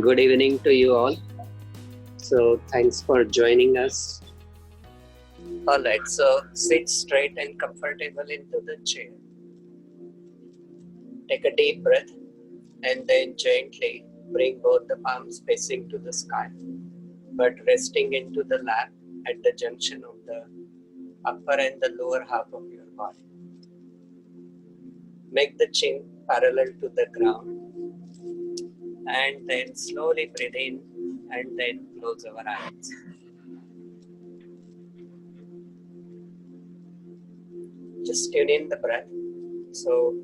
Good evening to you all. So, thanks for joining us. Alright, so sit straight and comfortable into the chair. Take a deep breath and then gently bring both the palms facing to the sky, but resting into the lap at the junction of the upper and the lower half of your body. Make the chin parallel to the ground and then slowly breathe in and then close our eyes. Just tune in the breath. So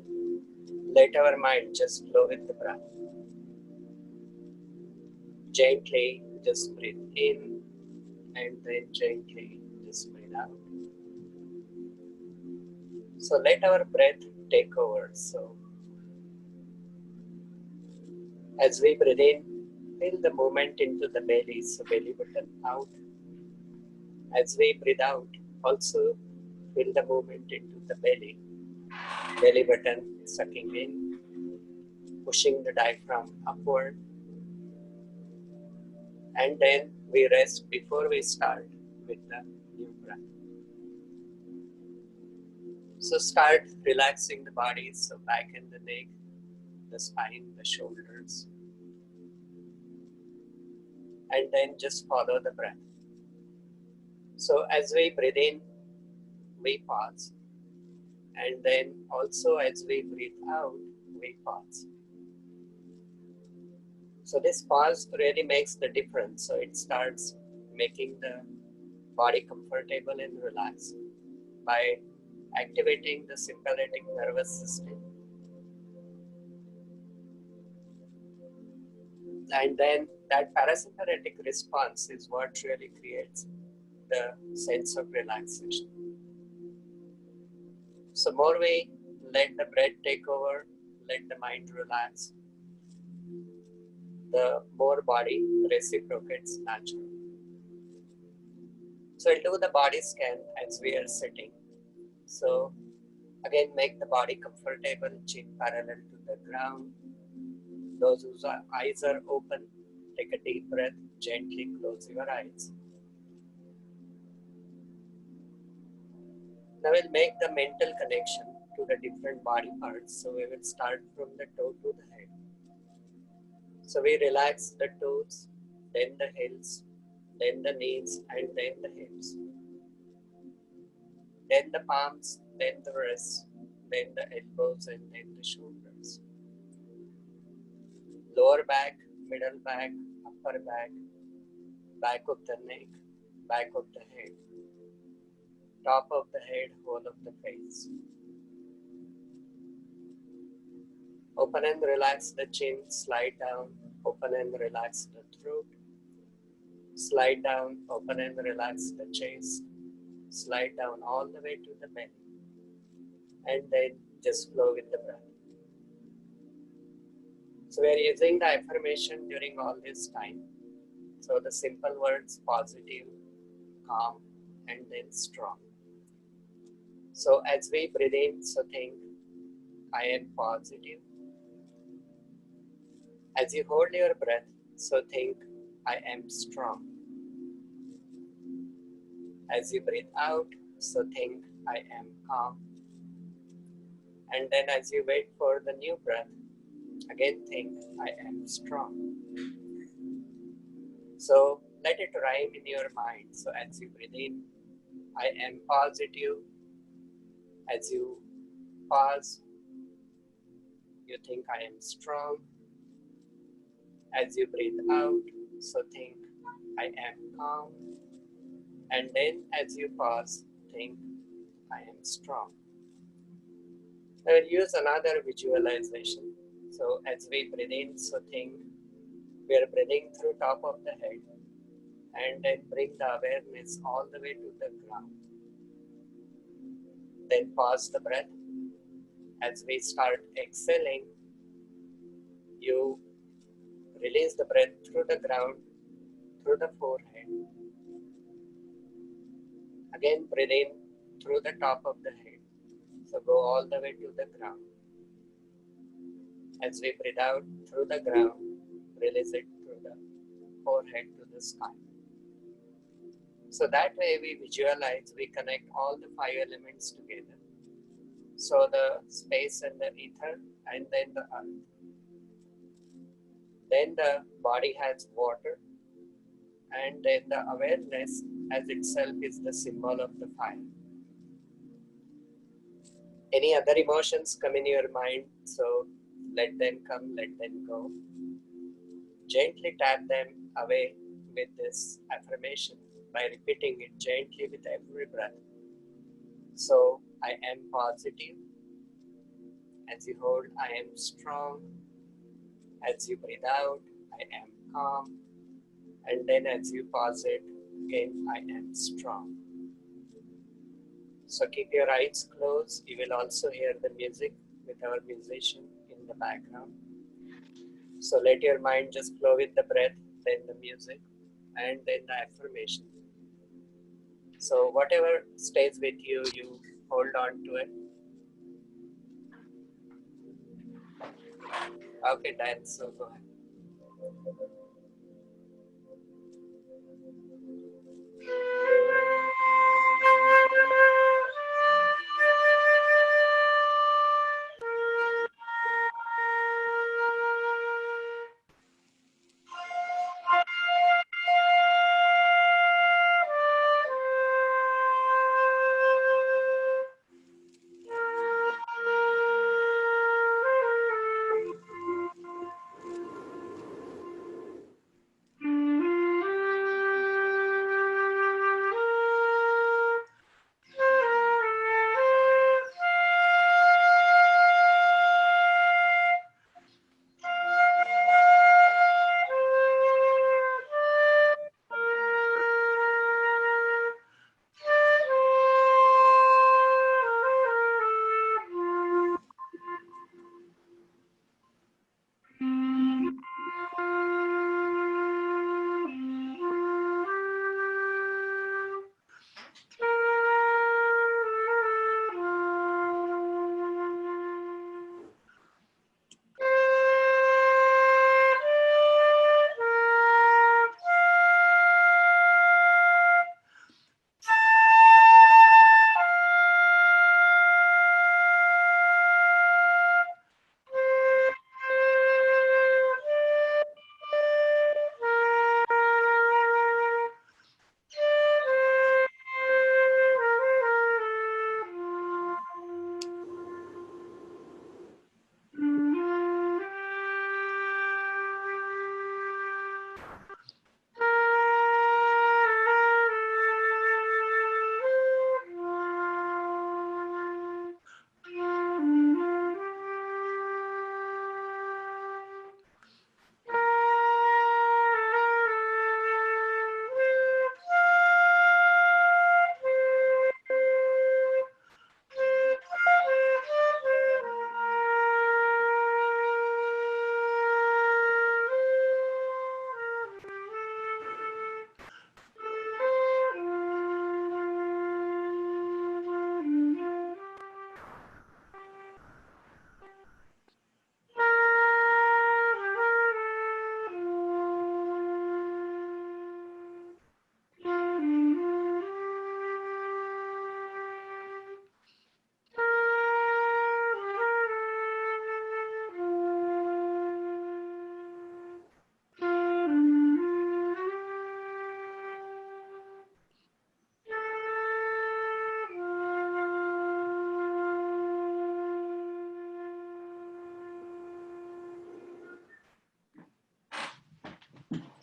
let our mind just flow with the breath. Gently just breathe in and then gently just breathe out. So let our breath take over. So as we breathe in, feel the movement into the belly, so belly button out. As we breathe out, also feel the movement into the belly, belly button sucking in, pushing the diaphragm upward. And then we rest before we start with the new breath. So start relaxing the body, so back and the neck, the spine, the shoulders. And then just follow the breath. So as we breathe in, we pause. And then also as we breathe out, we pause. So this pause really makes the difference. So it starts making the body comfortable and relaxed by activating the sympathetic nervous system. And then that parasympathetic response is what really creates the sense of relaxation. So more we let the breath take over, let the mind relax, the more body reciprocates naturally. So we'll do the body scan as we are sitting. So again, make the body comfortable, chin parallel to the ground. Those whose eyes are open, take a deep breath, gently close your eyes. Now we'll make the mental connection to the different body parts. So we will start from the toe to the head. So we relax the toes, then the heels, then the knees, and then the hips. Then the palms, then the wrists, then the elbows, and then the shoulders. Lower back, middle back, upper back, back of the neck, back of the head, top of the head, whole of the face. Open and relax the chin, slide down, open and relax the throat. Slide down, open and relax the chest. Slide down all the way to the belly. And then just flow with the breath. So we are using the affirmation during all this time. So the simple words positive, calm, and then strong. So as we breathe in, so think, I am positive. As you hold your breath, so think, I am strong. As you breathe out, so think, I am calm. And then as you wait for the new breath, again think, I am strong. So let it rhyme in your mind. So as you breathe in, I am positive. As you pause, you think, I am strong. As you breathe out, so think, I am calm. And then as you pause, think, I am strong. I will use another visualization. So as we breathe in, so think, we are breathing through top of the head and then bring the awareness all the way to the ground. Then pause the breath. As we start exhaling, you release the breath through the ground, through the forehead. Again, breathe in through the top of the head. So go all the way to the ground. As we breathe out through the ground, release it through the forehead to the sky. So that way we visualize, we connect all the five elements together. So the space and the ether, and then the earth. Then the body has water, and then the awareness as itself is the symbol of the fire. Any other emotions come in your mind, so let them come, let them go. Gently tap them away with this affirmation by repeating it gently with every breath. So, I am positive. As you hold, I am strong. As you breathe out, I am calm. And then as you pause it, again, I am strong. So keep your eyes closed. You will also hear the music with our musician in the background. So let your mind just flow with the breath, then the music, and then the affirmation. So whatever stays with you, you hold on to it. Okay, Dan, so go ahead.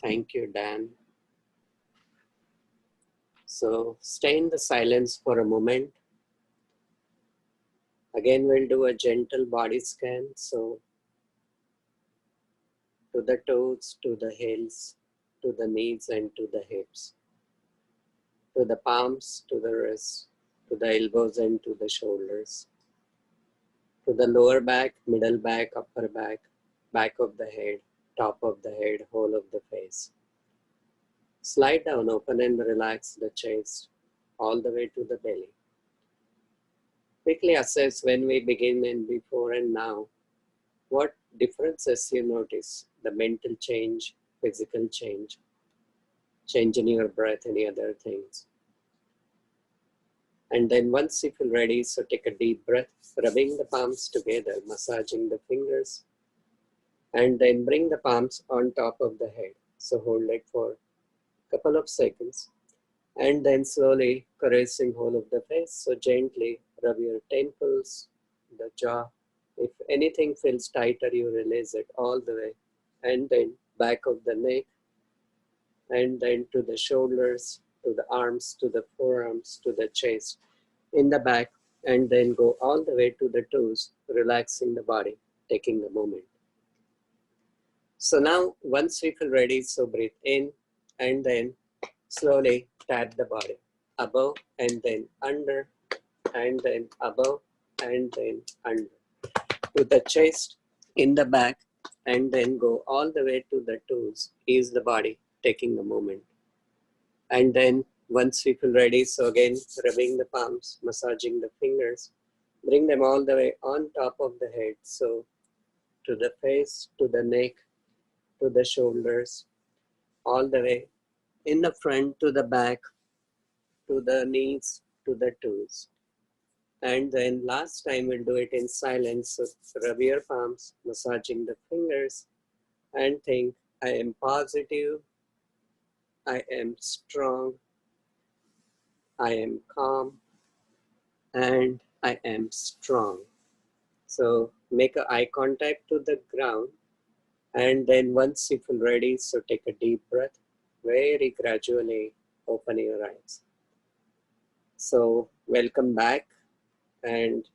Thank you, Dan. So stay in the silence for a moment. Again, we'll do a gentle body scan. So to the toes, to the heels, to the knees and to the hips, to the palms, to the wrists, to the elbows and to the shoulders, to the lower back, middle back, upper back, back of the head, top of the head, whole of the face. Slide down, open and relax the chest all the way to the belly. Quickly assess when we begin and before and now, what differences you notice, the mental change, physical change in your breath, any other things. And then once you feel ready, so take a deep breath, rubbing the palms together, massaging the fingers, and then bring the palms on top of the head. So hold it for a couple of seconds, and then slowly caressing whole of the face. So gently rub your temples, the jaw. If anything feels tighter, you release it all the way. And then back of the neck, and then to the shoulders, to the arms, to the forearms, to the chest, in the back, and then go all the way to the toes, relaxing the body, taking the moment. So now, once we feel ready, so breathe in, and then slowly tap the body, above and then under, and then above and then under, to the chest, in the back, and then go all the way to the toes, ease the body, taking the moment. And then once we feel ready, so again, rubbing the palms, massaging the fingers, bring them all the way on top of the head. So to the face, to the neck, to the shoulders, all the way in the front, to the back, to the knees, to the toes. And then last time we'll do it in silence. So rub your palms, massaging the fingers, and think, I am positive, I am strong, I am calm, and I am strong. So make a eye contact to the ground, and then once you feel ready, so take a deep breath, very gradually open your eyes. So welcome back, and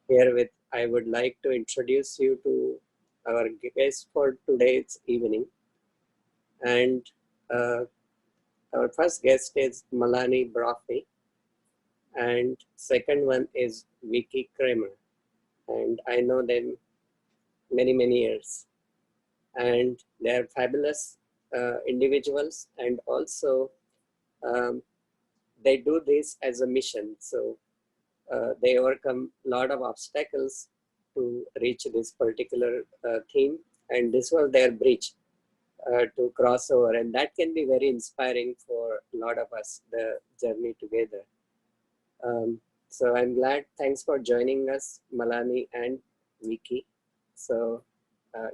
herewith I would like to introduce you to our guest for today's evening. And our first guest is Malani Brophy, and second one is Vicky Kramer. And I know them many years. And they're fabulous individuals, and also they do this as a mission. So they overcome a lot of obstacles to reach this particular theme, and this was their bridge to cross over, and that can be very inspiring for a lot of us, the journey together. So I'm glad. Thanks for joining us, Malani and Vicky. So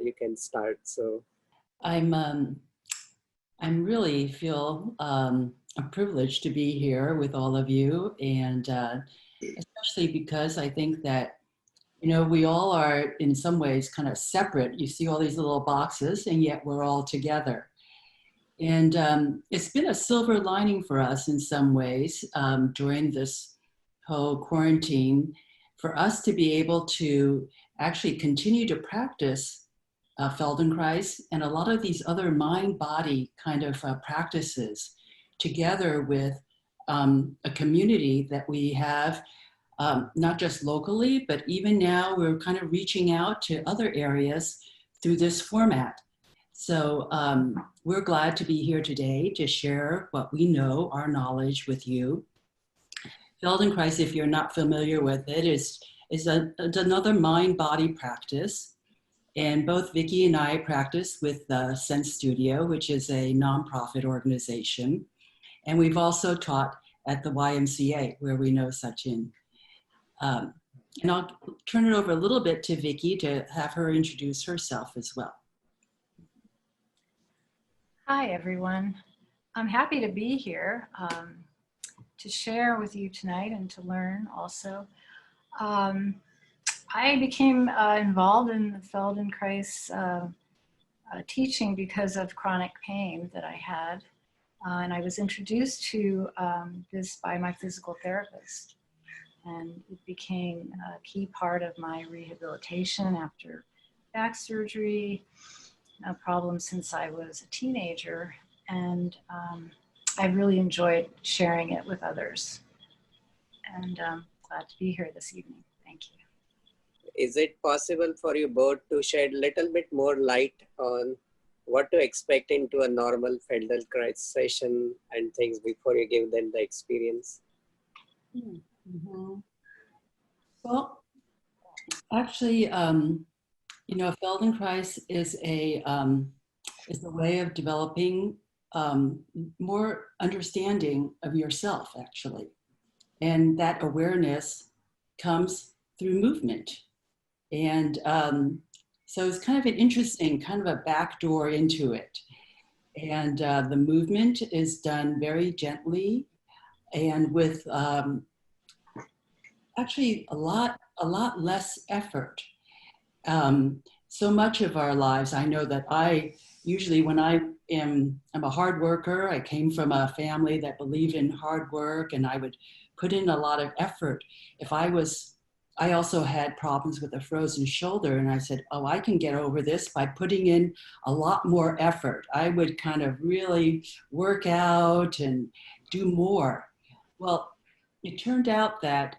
you can start. So I'm really feel a privilege to be here with all of you, and especially because I think that we all are in some ways kind of separate. You see all these little boxes, and yet we're all together. And it's been a silver lining for us in some ways during this whole quarantine, for us to be able to actually continue to practice Feldenkrais and a lot of these other mind-body kind of practices together with a community that we have, not just locally, but even now we're kind of reaching out to other areas through this format. So we're glad to be here today to share what we know, our knowledge with you. Feldenkrais, if you're not familiar with it, is another mind-body practice. And both Vicky and I practice with Sense Studio, which is a nonprofit organization. And we've also taught at the YMCA, where we know Sachin. And I'll turn it over a little bit to Vicky to have her introduce herself as well. Hi, everyone. I'm happy to be here to share with you tonight and to learn also. I became involved in the Feldenkrais teaching because of chronic pain that I had. And I was introduced to this by my physical therapist. And it became a key part of my rehabilitation after back surgery, a problem since I was a teenager. And I really enjoyed sharing it with others. And I'm glad to be here this evening. Thank you. Is it possible for you both to shed a little bit more light on what to expect into a normal Feldenkrais session and things before you give them the experience? Mm-hmm. Well, actually, Feldenkrais is a is a way of developing more understanding of yourself, actually. And that awareness comes through movement. And so it's kind of an interesting, kind of a backdoor into it. And the movement is done very gently and with actually a lot less effort. So much of our lives, I know that I usually, when I'm a hard worker, I came from a family that believed in hard work, and I would put in a lot of effort. I also had problems with a frozen shoulder, and I said, oh, I can get over this by putting in a lot more effort. I would kind of really work out and do more. Well, it turned out that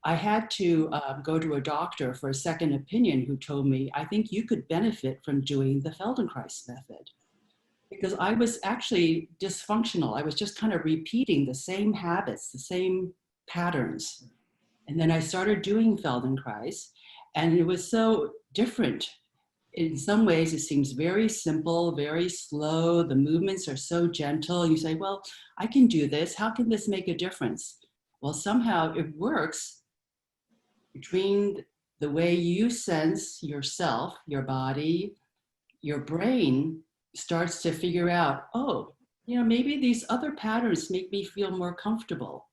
I had to go to a doctor for a second opinion who told me, I think you could benefit from doing the Feldenkrais method. Because I was actually dysfunctional. I was just kind of repeating the same habits, the same patterns. And then I started doing Feldenkrais, and it was so different. In some ways, it seems very simple, very slow. The movements are so gentle. You say, well, I can do this. How can this make a difference? Well, somehow it works between the way you sense yourself, your body, your brain starts to figure out, oh, maybe these other patterns make me feel more comfortable.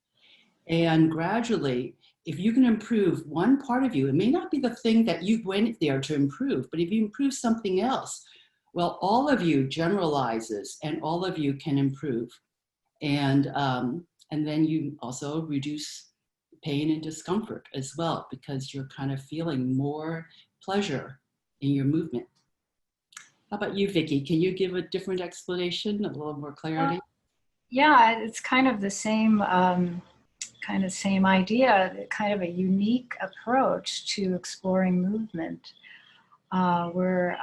And gradually, if you can improve one part of you, it may not be the thing that you went there to improve, but if you improve something else, well, all of you generalizes and all of you can improve. And then you also reduce pain and discomfort as well, because you're kind of feeling more pleasure in your movement. How about you, Vicki? Can you give a different explanation, a little more clarity? Yeah, it's kind of the same same idea, kind of a unique approach to exploring movement, where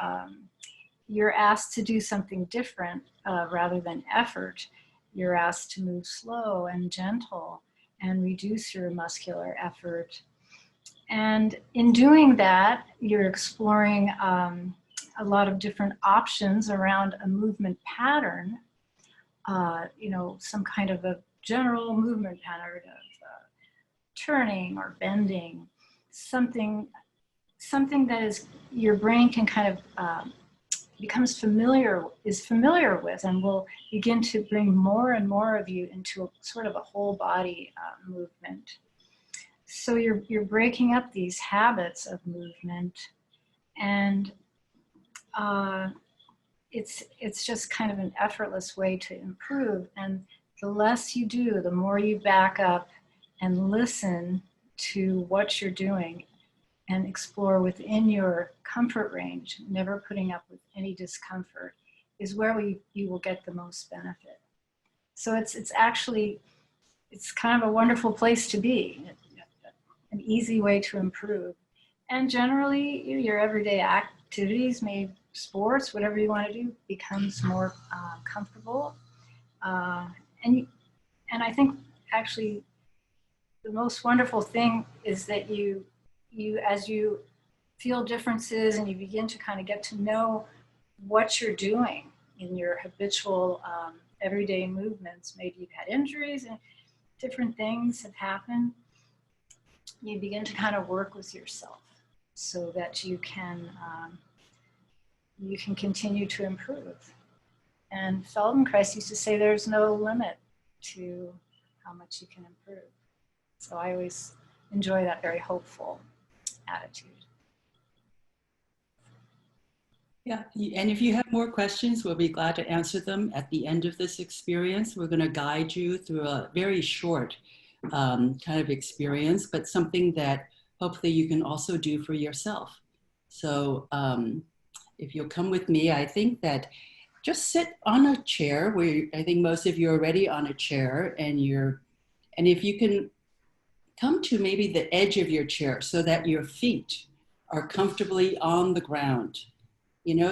you're asked to do something different rather than effort. You're asked to move slow and gentle and reduce your muscular effort. And in doing that, you're exploring a lot of different options around a movement pattern, some kind of a general movement pattern of turning or bending, something that is your brain can kind of is familiar with, and will begin to bring more and more of you into a sort of a whole body movement. So you're breaking up these habits of movement, and it's just kind of an effortless way to improve. And the less you do, the more you back up and listen to what you're doing and explore within your comfort range, never putting up with any discomfort, is where you will get the most benefit. So it's kind of a wonderful place to be, an easy way to improve. And generally, your everyday activities, maybe sports, whatever you want to do, becomes more comfortable. And I think actually the most wonderful thing is that you as you feel differences and you begin to kind of get to know what you're doing in your habitual everyday movements. Maybe you've had injuries and different things have happened. You begin to kind of work with yourself so that you can continue to improve. And Feldenkrais used to say there's no limit to how much you can improve. So I always enjoy that very hopeful attitude. Yeah, and if you have more questions, we'll be glad to answer them at the end of this experience. We're going to guide you through a very short kind of experience, but something that hopefully you can also do for yourself. So if you'll come with me, I think that just sit on a chair where I think most of you are already on a chair, and if you can come to maybe the edge of your chair so that your feet are comfortably on the ground.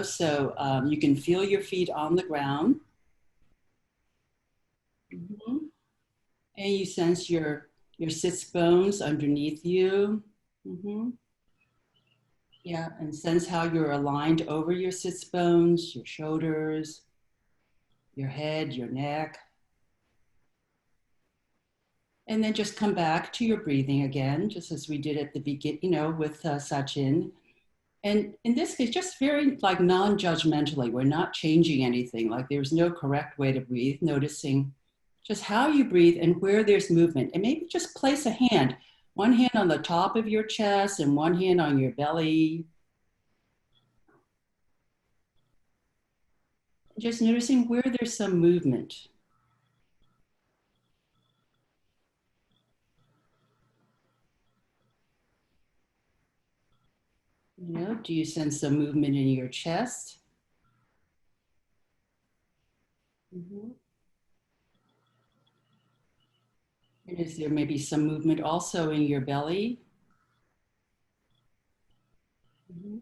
So you can feel your feet on the ground. Mm-hmm. And you sense your sits bones underneath you. Mm-hmm. Yeah, and sense how you're aligned over your sits bones, your shoulders, your head, your neck. And then just come back to your breathing again, just as we did at the beginning, with Sachin. And in this case, just very like non-judgmentally, we're not changing anything. Like there's no correct way to breathe, noticing just how you breathe and where there's movement. And maybe just place a hand, one hand on the top of your chest and one hand on your belly. Just noticing where there's some movement. Do you sense some movement in your chest? Mm-hmm. And is there maybe some movement also in your belly? Mm-hmm.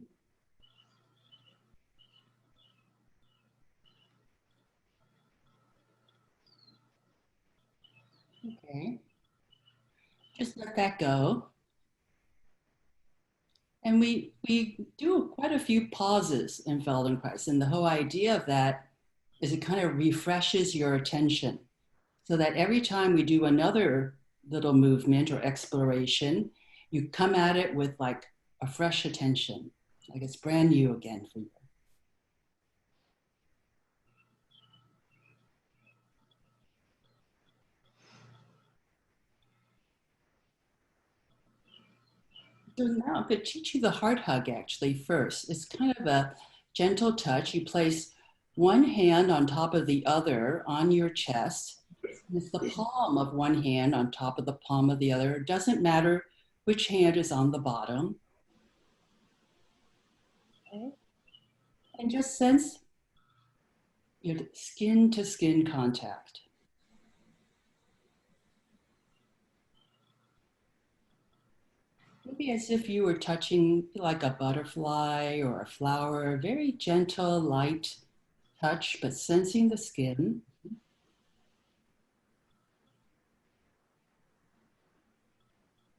Okay. Just let that go. And we do quite a few pauses in Feldenkrais. And the whole idea of that is it kind of refreshes your attention so that every time we do another little movement or exploration, you come at it with like a fresh attention, like it's brand new again for you. So now I'm going to teach you the heart hug actually first. It's kind of a gentle touch. You place one hand on top of the other on your chest. It's the palm of one hand on top of the palm of the other. It doesn't matter which hand is on the bottom. Okay. And just sense your skin to skin contact. Maybe as if you were touching like a butterfly or a flower, very gentle, light touch, but sensing the skin.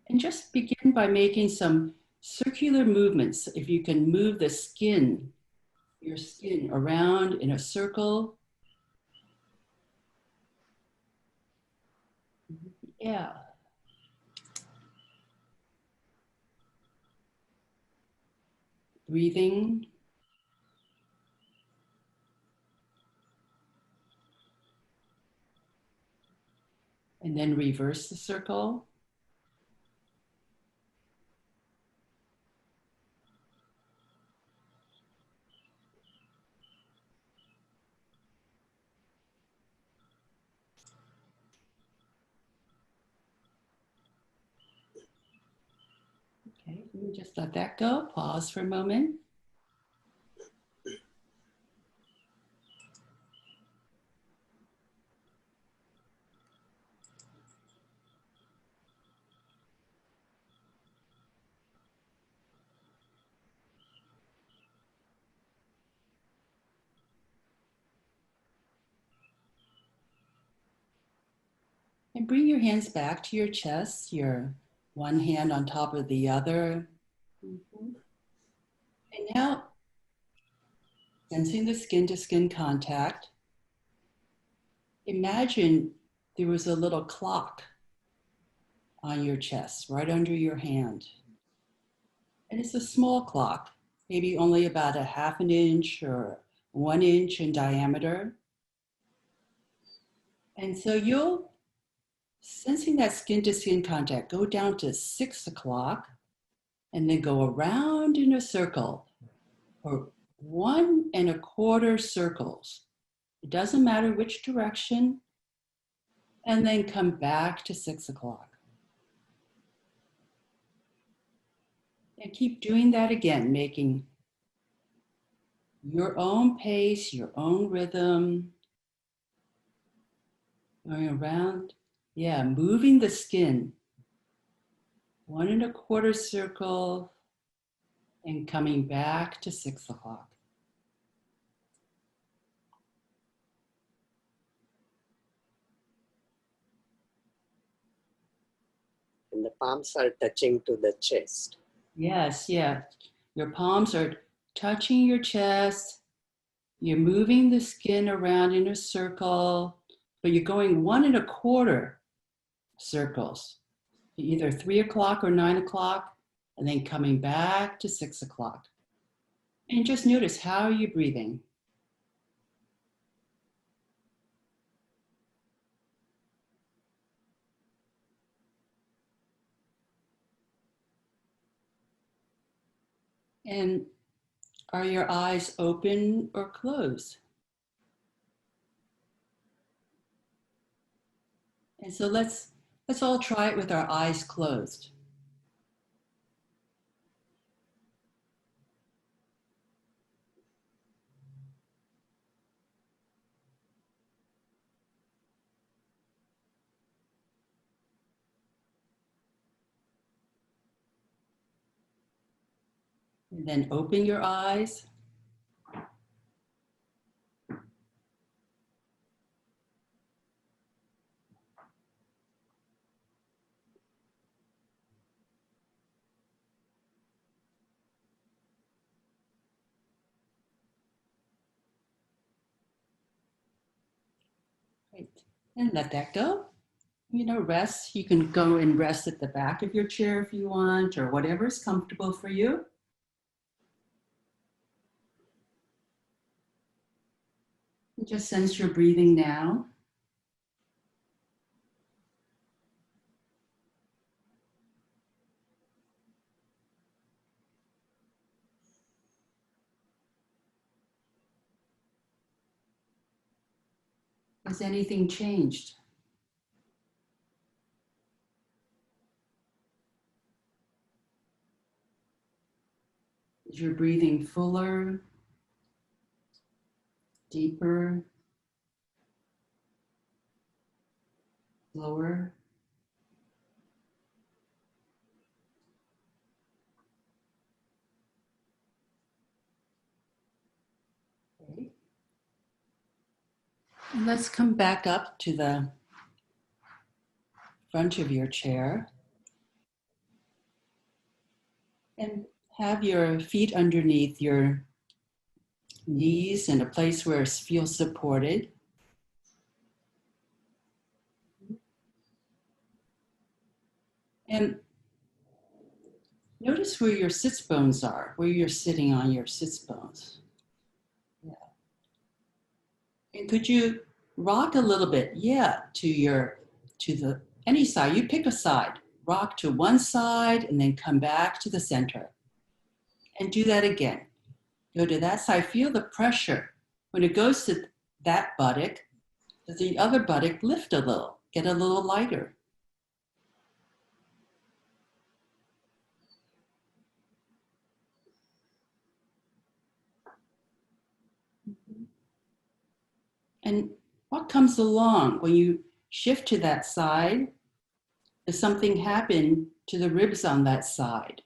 And just begin by making some circular movements. If you can move the skin, your skin around in a circle. Yeah. Breathing. And then reverse the circle. Okay, just let that go. Pause for a moment. And bring your hands back to your chest, your one hand on top of the other. Mm-hmm. And now, sensing the skin to skin contact, imagine there was a little clock on your chest, right under your hand. And it's a small clock, maybe only about a half an inch or 1 inch in diameter. And so you'll, sensing that skin to skin contact, go down to 6 o'clock and then go around in a circle or 1¼ circles. It doesn't matter which direction. And then come back to 6 o'clock. And keep doing that again, making your own pace, your own rhythm, going around. Yeah, moving the skin. 1¼ circle and coming back to 6 o'clock. And the palms are touching to the chest. Yes, yeah. Your palms are touching your chest. You're moving the skin around in a circle, but you're going 1.25 circles, either 3 o'clock or 9 o'clock, and then coming back to 6 o'clock. And just notice, how are you breathing? And are your eyes open or closed? And so let's all try it with our eyes closed. And then open your eyes. Great. And let that go. Rest. You can go and rest at the back of your chair if you want, or whatever is comfortable for you. And just sense your breathing now. Has anything changed? Is your breathing fuller, deeper, slower? Okay. And let's come back up to the front of your chair and have your feet underneath your knees in a place where it feels supported. And notice where your sits bones are, where you're sitting on your sits bones. Yeah. And could you rock a little bit? Yeah, to any side. You pick a side. Rock to one side and then come back to the center. And do that again. Go to that side. Feel the pressure. When it goes to that buttock, does the other buttock lift a little, get a little lighter? And what comes along when you shift to that side? Does something happen to the ribs on that side?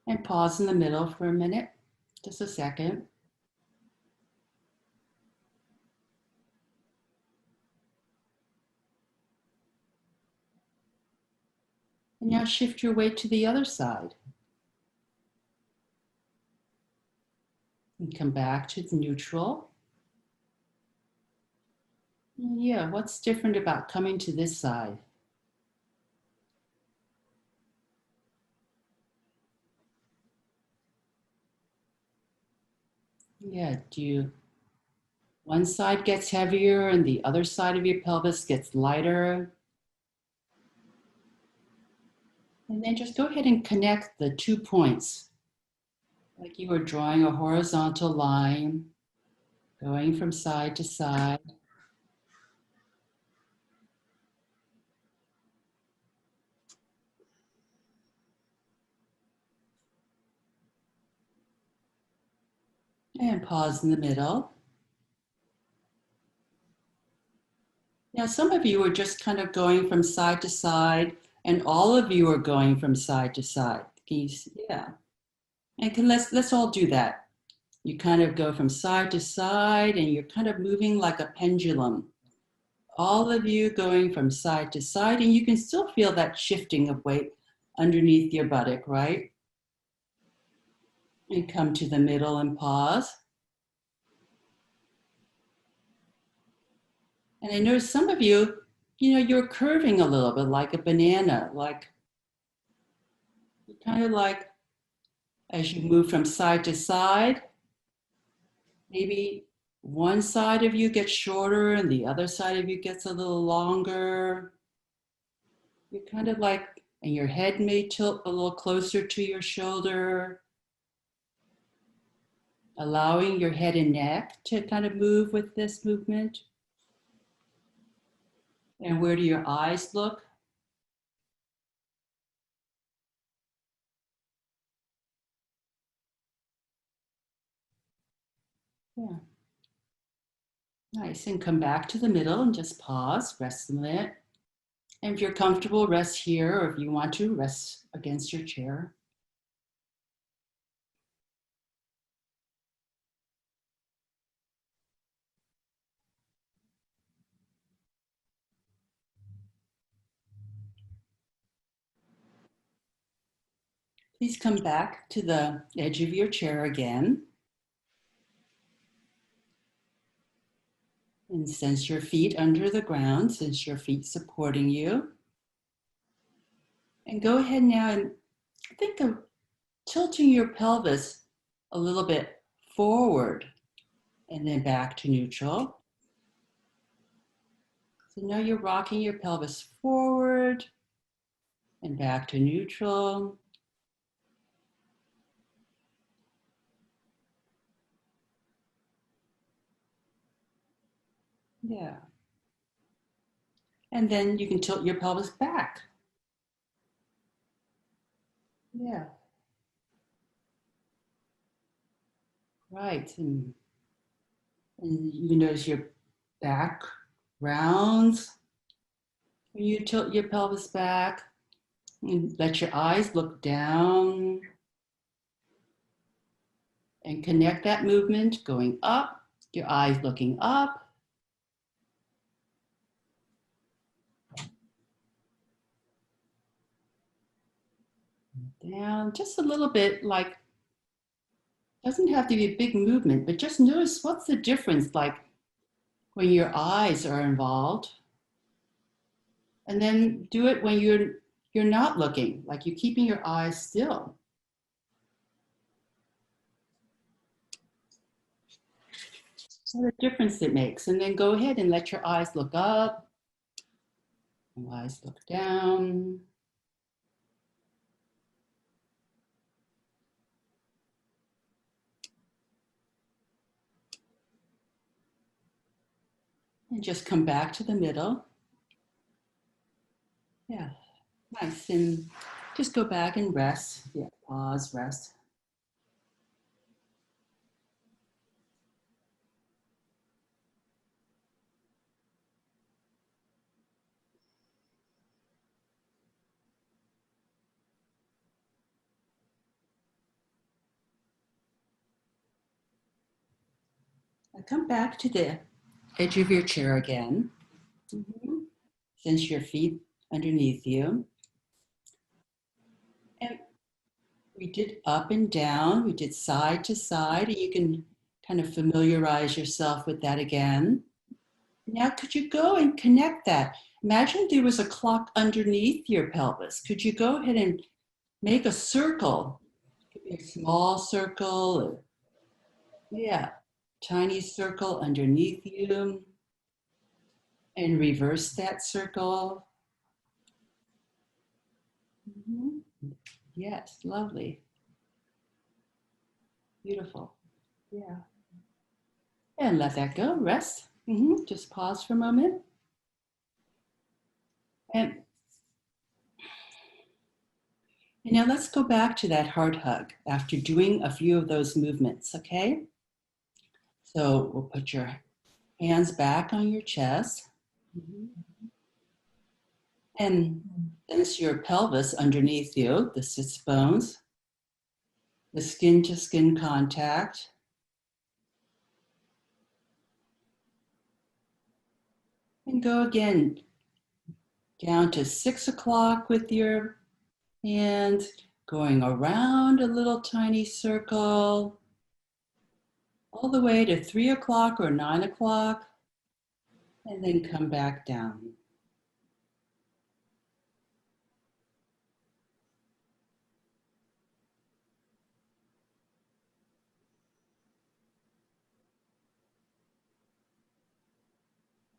And pause in the middle for a minute, just a second. And now shift your weight to the other side. And come back to neutral. Yeah, what's different about coming to this side? Yeah, one side gets heavier and the other side of your pelvis gets lighter? And then just go ahead and connect the 2 points, like you were drawing a horizontal line, going from side to side. And pause in the middle. Now, some of you are just kind of going from side to side, and all of you are going from side to side. Can you see? Yeah. And let's all do that. You kind of go from side to side, and you're kind of moving like a pendulum all of you going from side to side, and you can still feel that shifting of weight underneath your buttock, right? And come to the middle and pause. And I know some of you, you're curving a little bit like a banana, like kind of like as you move from side to side, maybe one side of you gets shorter and the other side of you gets a little longer. You're kind of like, and your head may tilt a little closer to your shoulder, allowing your head and neck to kind of move with this movement. And where do your eyes look? Yeah. Nice. And come back to the middle and just pause, rest a minute. And if you're comfortable, rest here, or if you want to, rest against your chair. Please come back to the edge of your chair again. And sense your feet under the ground, sense your feet supporting you. And go ahead now and think of tilting your pelvis a little bit forward and then back to neutral. So now you're rocking your pelvis forward and back to neutral. Yeah. And then you can tilt your pelvis back. Yeah. Right. And you notice your back rounds when you tilt your pelvis back. And let your eyes look down and connect that movement going up, your eyes looking up. Down just a little bit, like doesn't have to be a big movement, but just notice what's the difference like when your eyes are involved. And then do it when you're not looking, like you're keeping your eyes still. What a difference it makes. And then go ahead and let your eyes look up, and eyes look down. And just come back to the middle. Yeah, nice. And just go back and rest. Yeah, pause, rest. Now come back to the edge of your chair again. Mm-hmm. Sense your feet underneath you. And we did up and down, we did side to side, and you can kind of familiarize yourself with that again. Now, could you go and connect that? Imagine there was a clock underneath your pelvis. Could you go ahead and make a circle? It could be a small circle, or, yeah, tiny circle underneath you. And reverse that circle. Mm-hmm. Yes, lovely. Beautiful. Yeah. And let that go, rest. Mm-hmm. Just pause for a moment. And now let's go back to that heart hug after doing a few of those movements, okay? So we'll put your hands back on your chest. Mm-hmm. And sense your pelvis underneath you, the sits bones, the skin to skin contact. And go again down to 6 o'clock with your hand, going around a little tiny circle, all the way to 3 o'clock or 9 o'clock, and then come back down.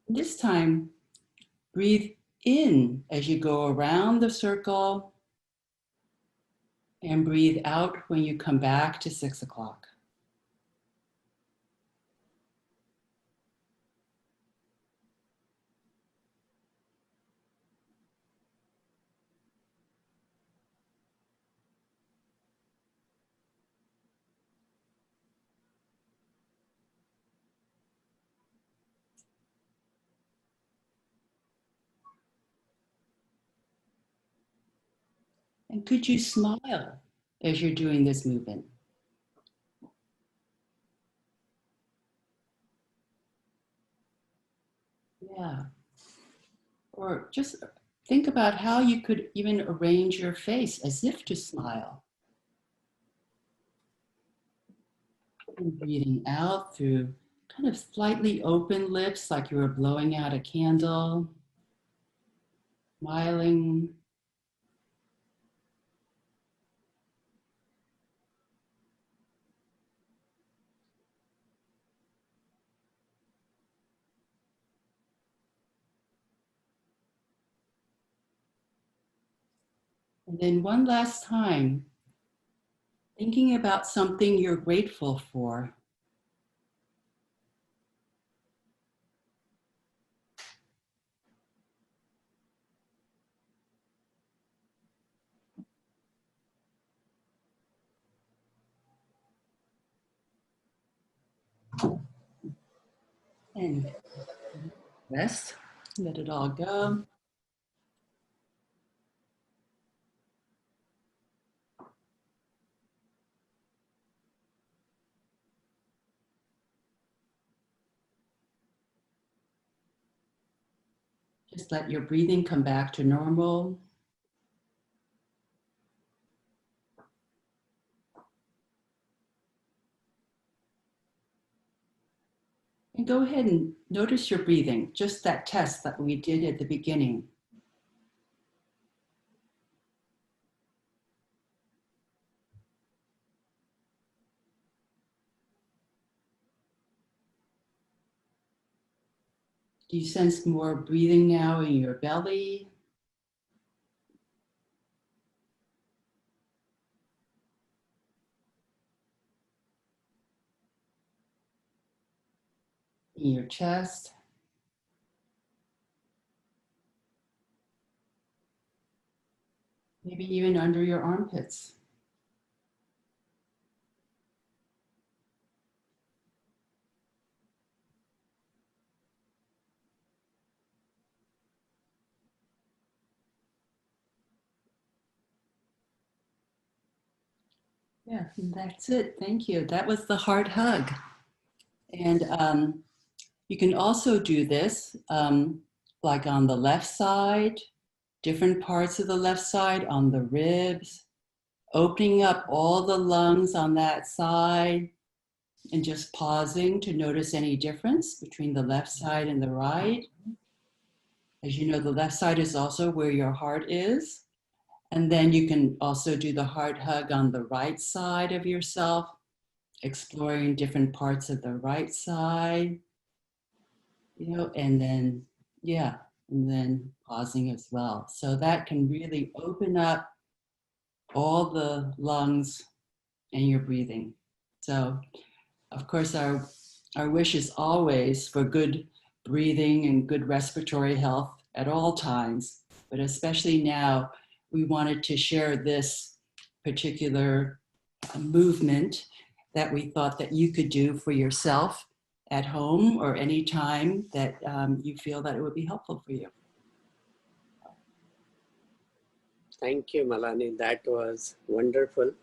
This time, breathe in as you go around the circle and breathe out when you come back to 6 o'clock. And could you smile as you're doing this movement? Yeah. Or just think about how you could even arrange your face as if to smile. And breathing out through kind of slightly open lips, like you were blowing out a candle. Smiling. And then one last time, thinking about something you're grateful for. And rest, let it all go. Just let your breathing come back to normal. And go ahead and notice your breathing, just that test that we did at the beginning. Do you sense more breathing now in your belly? In your chest? Maybe even under your armpits. Yeah, that's it. Thank you. That was the heart hug. And you can also do this like on the left side, different parts of the left side, on the ribs, opening up all the lungs on that side and just pausing to notice any difference between the left side and the right. As you know, the left side is also where your heart is. And then you can also do the heart hug on the right side of yourself, exploring different parts of the right side, and then, and then pausing as well. So that can really open up all the lungs and your breathing. So, of course, our wish is always for good breathing and good respiratory health at all times, but especially now, we wanted to share this particular movement that we thought that you could do for yourself at home or any time that you feel that it would be helpful for you. Thank you, Malani. That was wonderful.